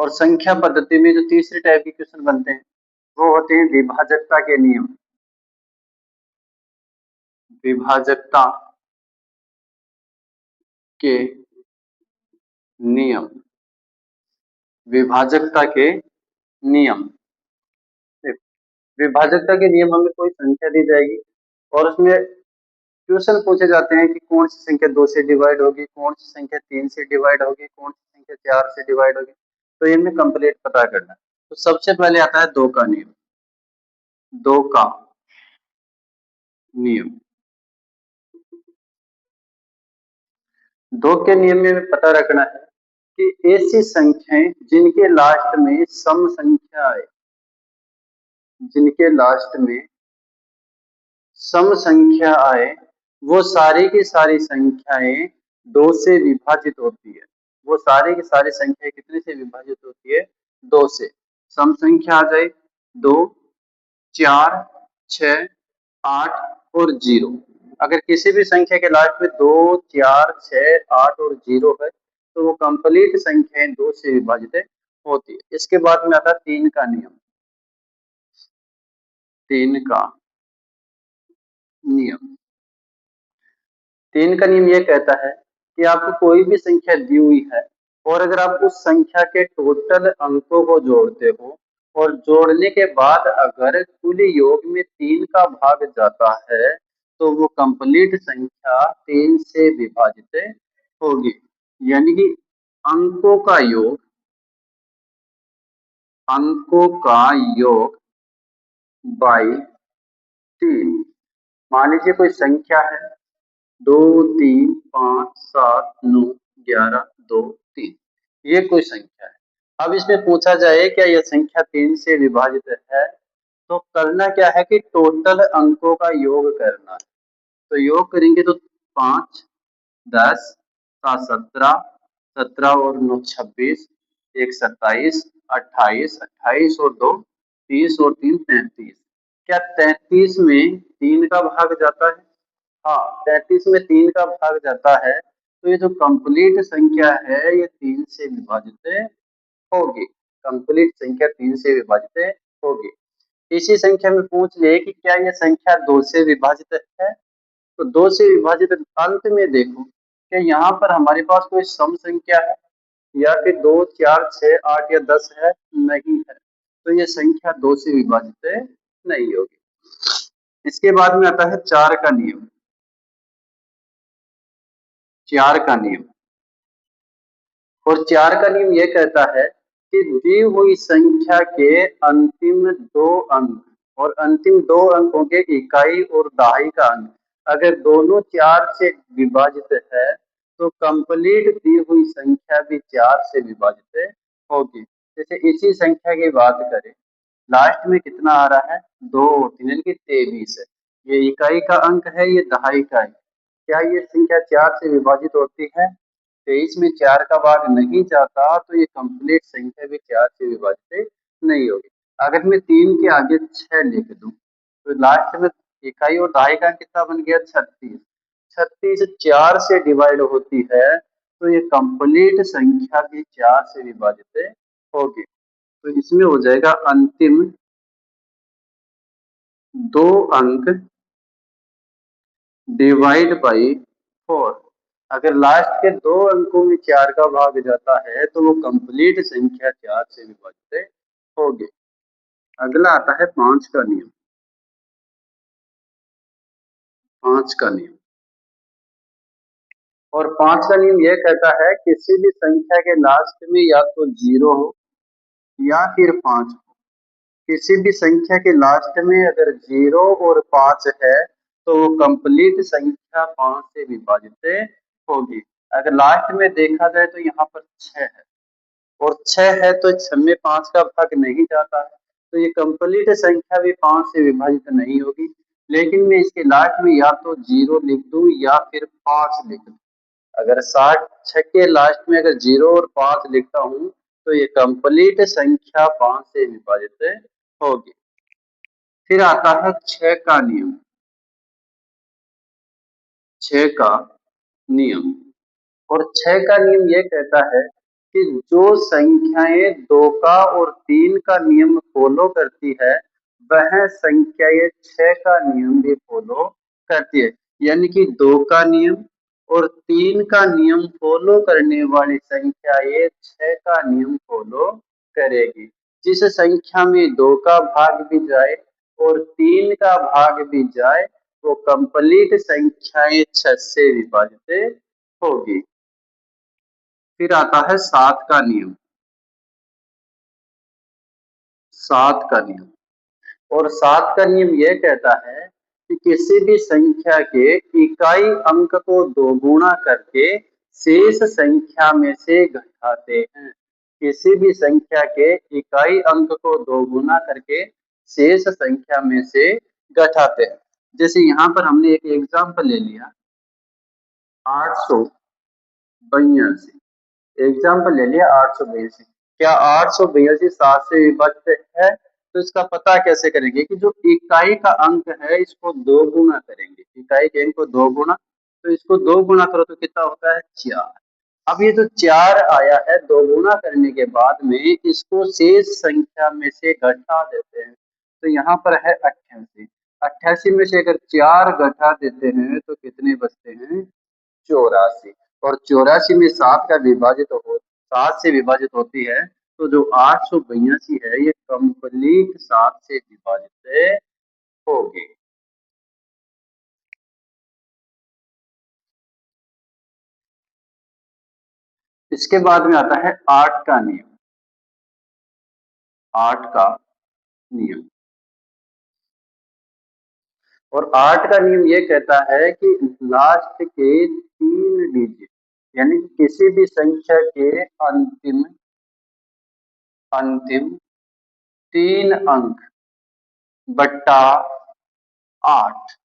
और संख्या पद्धति में जो तीसरी टाइप के क्वेश्चन बनते हैं वो होते हैं विभाजकता के नियम। विभाजकता के नियम। विभाजकता के नियम। विभाजकता के नियम हमें कोई संख्या दी जाएगी और उसमें क्वेश्चन पूछे जाते हैं कि कौन सी संख्या 2 से डिवाइड होगी, कौन सी संख्या 3 से डिवाइड होगी, कौन सी संख्या 4 से डिवाइड होगी। तो ये हमें कंप्लीट पता करना है। तो सबसे पहले आता है 2 का नियम। 2 का नियम। 2 के नियम में हमें पता रखना है कि ऐसी संख्याएं जिनके लास्ट में सम संख्या आए, जिनके लास्ट में सम संख्या आए, वो सारी की सारी संख्याएं 2 से विभाजित होती है। वो सारी की सारी संख्याएं कितने से विभाजित होती है? 2 से। सम संख्या आ जाए 2, 4, 6, 8 और 0। अगर किसी भी संख्या के लास्ट में 2, 4, 6, 8 और 0 है तो वो कंप्लीट संख्याएं 2 से विभाजित होती है। इसके बाद में आता है 3 का नियम। 3 का नियम। 3 का नियम यह कहता है कि आपको कोई भी संख्या दी हुई है और अगर आप उस संख्या के टोटल अंकों को जोड़ते हो और जोड़ने के बाद अगर कुल योग में 3 का भाग जाता है तो वो कंप्लीट संख्या 3 से विभाजित होगी। यानी कि अंकों का योग, अंकों का योग बाई 3। मान लीजिए कोई संख्या है 2, 3, 5, 7, 9, 11, 2, 3। ये कोई संख्या है। अब इसमें पूछा जाए क्या यह संख्या 3 से विभाजित है? तो करना क्या है कि टोटल अंकों का योग करना है। तो योग करेंगे तो 5, 10, 7, 17, 17 और 9 26, 1 27, 28, 28 और 2 30 और 3 33। क्या 33 में 3 का भाग जाता है? हाँ, 33 में 3 का भाग जाता है तो ये जो कंप्लीट संख्या है ये 3 से विभाजित होगी। कंप्लीट संख्या 3 से विभाजित होगी। इसी संख्या में पूछ ले कि क्या यह संख्या 2 से विभाजित है? तो 2 से विभाजित अंत में देखो कि यहाँ पर हमारे पास कोई सम संख्या है या फिर 2, 4, 6, 8 या 10 है? नहीं है। तो ये संख्या 2 से विभाजित नहीं होगी। इसके बाद में आता है 4 का नियम। 4 का नियम। और 4 का नियम यह कहता है कि दी हुई संख्या के अंतिम 2 अंक और अंतिम 2 अंकों के इकाई और दहाई का अंक अगर दोनों 4 से विभाजित है तो कंप्लीट दी हुई संख्या भी 4 से विभाजित होगी। जैसे इसी संख्या की बात करें, लास्ट में कितना आ रहा है? 2 और 3 यानी कि 23 है। ये इकाई का अंक है, ये दहाई का है। क्या ये संख्या 4 से विभाजित होती है? 23 में 4 का भाग नहीं जाता तो ये कंप्लीट संख्या भी 4 से विभाजित नहीं होगी। अगर मैं 3 के आगे 6 लिख दूं तो लास्ट में इकाई और दहाई का कितना बन गया? 36। 36 4 से डिवाइड होती है तो ये कंप्लीट संख्या भी 4 से विभाजित होगी। तो इसमें हो जाएगा अंतिम 2 अंक डिवाइड बाई 4। अगर लास्ट के 2 अंकों में 4 का भाग जाता है तो वो कंप्लीट संख्या 4 से विभाजित होगी। अगला आता है 5 का नियम। 5 का नियम। और 5 का नियम यह कहता है किसी भी संख्या के लास्ट में या तो 0 हो या फिर 5 हो। किसी भी संख्या के लास्ट में अगर 0 और 5 है तो वो कंप्लीट संख्या 5 से विभाजित होगी। अगर लास्ट में देखा जाए तो यहाँ पर 6 है और 6 है तो 6 में 5 का भाग नहीं जाता है तो ये कंप्लीट संख्या भी 5 से विभाजित नहीं होगी। लेकिन मैं इसके लास्ट में या तो 0 लिख दूं या फिर 5 लिख दूं। अगर 6 के लास्ट में अगर 0 और 5 लिखता हूं तो ये कंप्लीट संख्या 5 से विभाजित होगी। फिर आता है 6 का नियम। 6 का नियम। और 6 का नियम यह कहता है कि जो संख्याएं 2 का और 3 का नियम फॉलो करती है वह संख्याएं 6 का नियम भी फॉलो करती है। यानी कि 2 का नियम और 3 का नियम फॉलो करने वाली संख्याएं 6 का नियम फॉलो करेगी। जिस संख्या में 2 का भाग भी जाए और 3 का भाग भी जाए वो कंप्लीट संख्याएं 6 से विभाजित होगी। फिर आता है 7 का नियम। 7 का नियम और 7 का नियम यह कहता है कि किसी भी संख्या के इकाई अंक को दोगुना करके शेष संख्या में से घटाते हैं। किसी भी संख्या के इकाई अंक को दोगुना करके शेष संख्या में से घटाते हैं। जैसे यहाँ पर हमने एक एग्जाम्पल ले लिया 882। एग्जाम्पल ले लिया 882। क्या 882 7 से विभाजित है? तो इसका पता कैसे करेंगे कि जो इकाई का अंक है इसको दो गुना करेंगे। इकाई के अंक को दो गुना, तो इसको दो गुना करो तो कितना होता है 4। अब ये जो 4 आया है दो गुना करने के बाद में इसको शेष संख्या में से घटा देते हैं। तो यहाँ पर है 88। 88 में से अगर 4 घटा देते हैं तो कितने बचते हैं 84। और 84 में 7 का विभाजित हो 7 से विभाजित होती है तो जो 882 है ये कंप्लीट 7 से विभाजित होगी। इसके बाद में आता है 8 का नियम। 8 का नियम और 8 का नियम ये कहता है कि लास्ट के 3 डिजिट यानी किसी भी संख्या के अंतिम अंतिम 3 अंक बट्टा 8।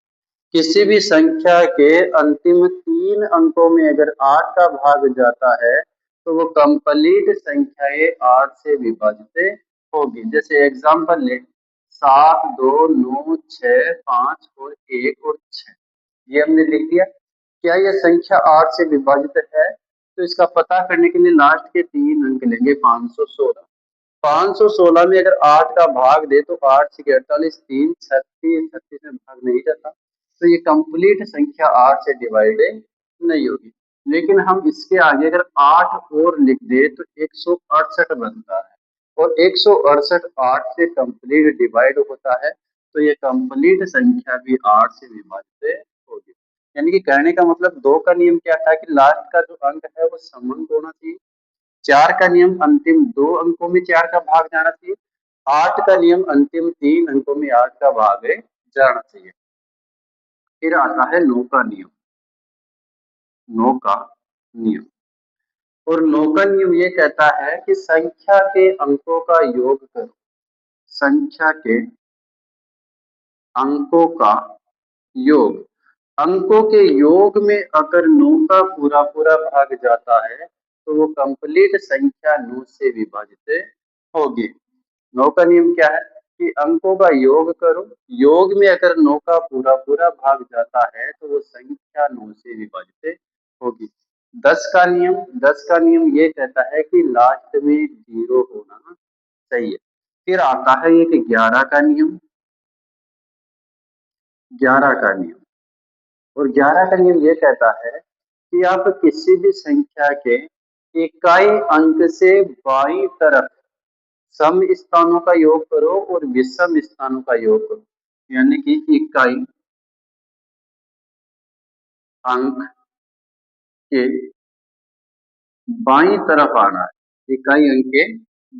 किसी भी संख्या के अंतिम 3 अंकों में अगर 8 का भाग जाता है तो वो कंप्लीट संख्याएं 8 से विभाजित होगी। जैसे एग्जांपल ले 7 2 9 6 5 और 1 और 6 ये हमने लिख दिया। क्या यह संख्या 8 से विभाजित है? तो इसका पता करने के लिए लास्ट के 3 अंक लेंगे 516। 516 में अगर 8 का भाग दे तो 8 से 48 3 36 36 में भाग नहीं जाता तो ये कंप्लीट संख्या 8 से डिवाइड नहीं होगी। लेकिन हम इसके आगे अगर 8 और लिख दे तो 168 बनता है और 168 8 से कंप्लीट डिवाइड होता है तो ये कंप्लीट संख्या भी 8 से विभाजित होगी। यानी कि कहने का मतलब 2 का नियम क्या था कि लास्ट का जो अंक है वो सम अंक होना चाहिए। 4 का नियम अंतिम 2 अंकों में 4 का भाग जाना चाहिए। 8 का नियम अंतिम 3 अंकों में 8 का भाग जाना चाहिए। फिर आता है 9 का नियम। 9 का नियम और 9 का नियम ये कहता है कि संख्या के अंकों का योग करो। संख्या के अंकों का योग। अंकों के योग में अगर 9 का पूरा पूरा भाग जाता है तो वो कंप्लीट संख्या 9 से विभाजित होगी। 9 का नियम क्या है कि अंकों का योग करो। योग में अगर 9 का पूरा पूरा भाग जाता है तो वो संख्या 9 से विभाजित होगी। 10 का नियम। 10 का नियम ये कहता है कि लास्ट में 0 होना चाहिए। फिर आता है एक 11 का नियम। 11 का नियम और 11 का नियम ये कहता है कि आप किसी भी संख्या के इकाई अंक से बाईं तरफ सम स्थानों का योग करो और विषम स्थानों का योग करो। यानी कि इकाई अंक के बाईं तरफ आना है। इकाई अंक के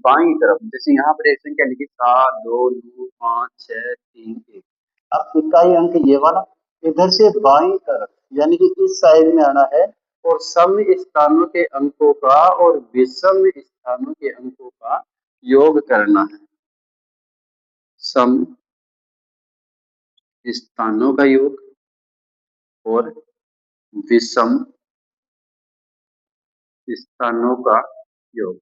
बाईं तरफ जैसे यहाँ पर एक संख्या लिखी 7 2 9 5 6 3 1। अब इकाई अंक ये वाला इधर से बाईं तरफ यानी कि इस साइड में आना है और सम स्थानों के अंकों का और विषम स्थानों के अंकों का योग करना है। सम स्थानों का योग और विषम स्थानों का योग।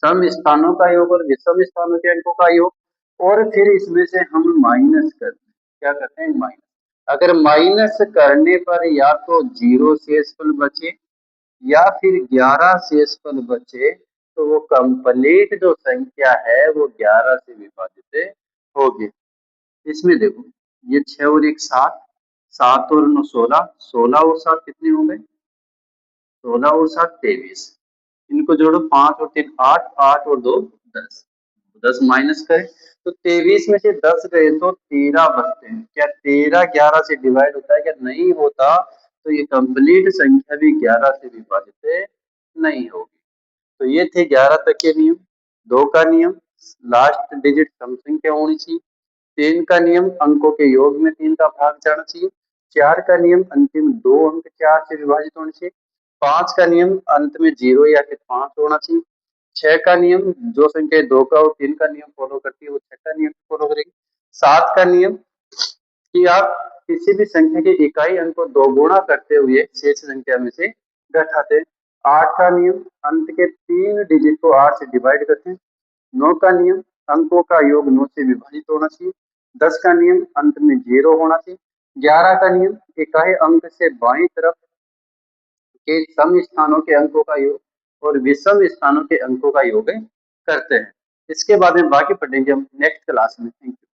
सम स्थानों का योग और विषम स्थानों के अंकों का योग और फिर इसमें से हम माइनस करते हैं। क्या करते हैं माइनस। अगर माइनस करने पर या तो 0 शेषफल बचे या फिर 11 शेषफल बचे तो वो कंप्लीट जो संख्या है वो 11 से विभाजित होगी। इसमें देखो, ये 6 और 1 7, 7 और 9 16, 16 और 7 कितने हो गए? 16 और 7 23। इनको जोड़ो, 5 और 3 8, 8 और 2 10। 10 माइनस करें तो 23 में से 10 गए तो 13 बचते हैं। क्या 13 11 से डिवाइड होता है? क्या नहीं होता? तो ये कंप्लीट संख्या भी 11 से विभाजित नहीं होगी। तो ये थे 11 तक के नियम। 2 का नियम, लास्ट डिजिट सम संख्या होनी चाहिए। 3 का नियम, अंकों के योग में 3 का भाग जाना चाहिए। 4 का नियम, अंतिम 2 अंक 4 से विभाजित होने चाहिए। 5 का नियम, अंत में 0 या फिर 5 होना चाहिए। 6 का नियम, जो संख्या 2 का और 3 का नियम फॉलो करती है वो 6 का नियम फॉलो करेगी। 7 का नियम कि आप किसी भी संख्या के इकाई अंक को दोगुना करते हुए शेष संख्या में से घटाते हैं। 8 का नियम, अंत के 3 डिजिट को 8 से डिवाइड करते हैं। 9 का नियम, अंकों का योग 9 से विभाजित होना चाहिए। 10 का नियम, अंत में 0 होना चाहिए। 11 का नियम, इकाई अंक से बाईं तरफ के सम स्थानों के अंकों का योग और विषम स्थानों के अंकों का योग करते हैं। इसके बाद में बाकी पढ़ेंगे हम नेक्स्ट क्लास में। Thank you.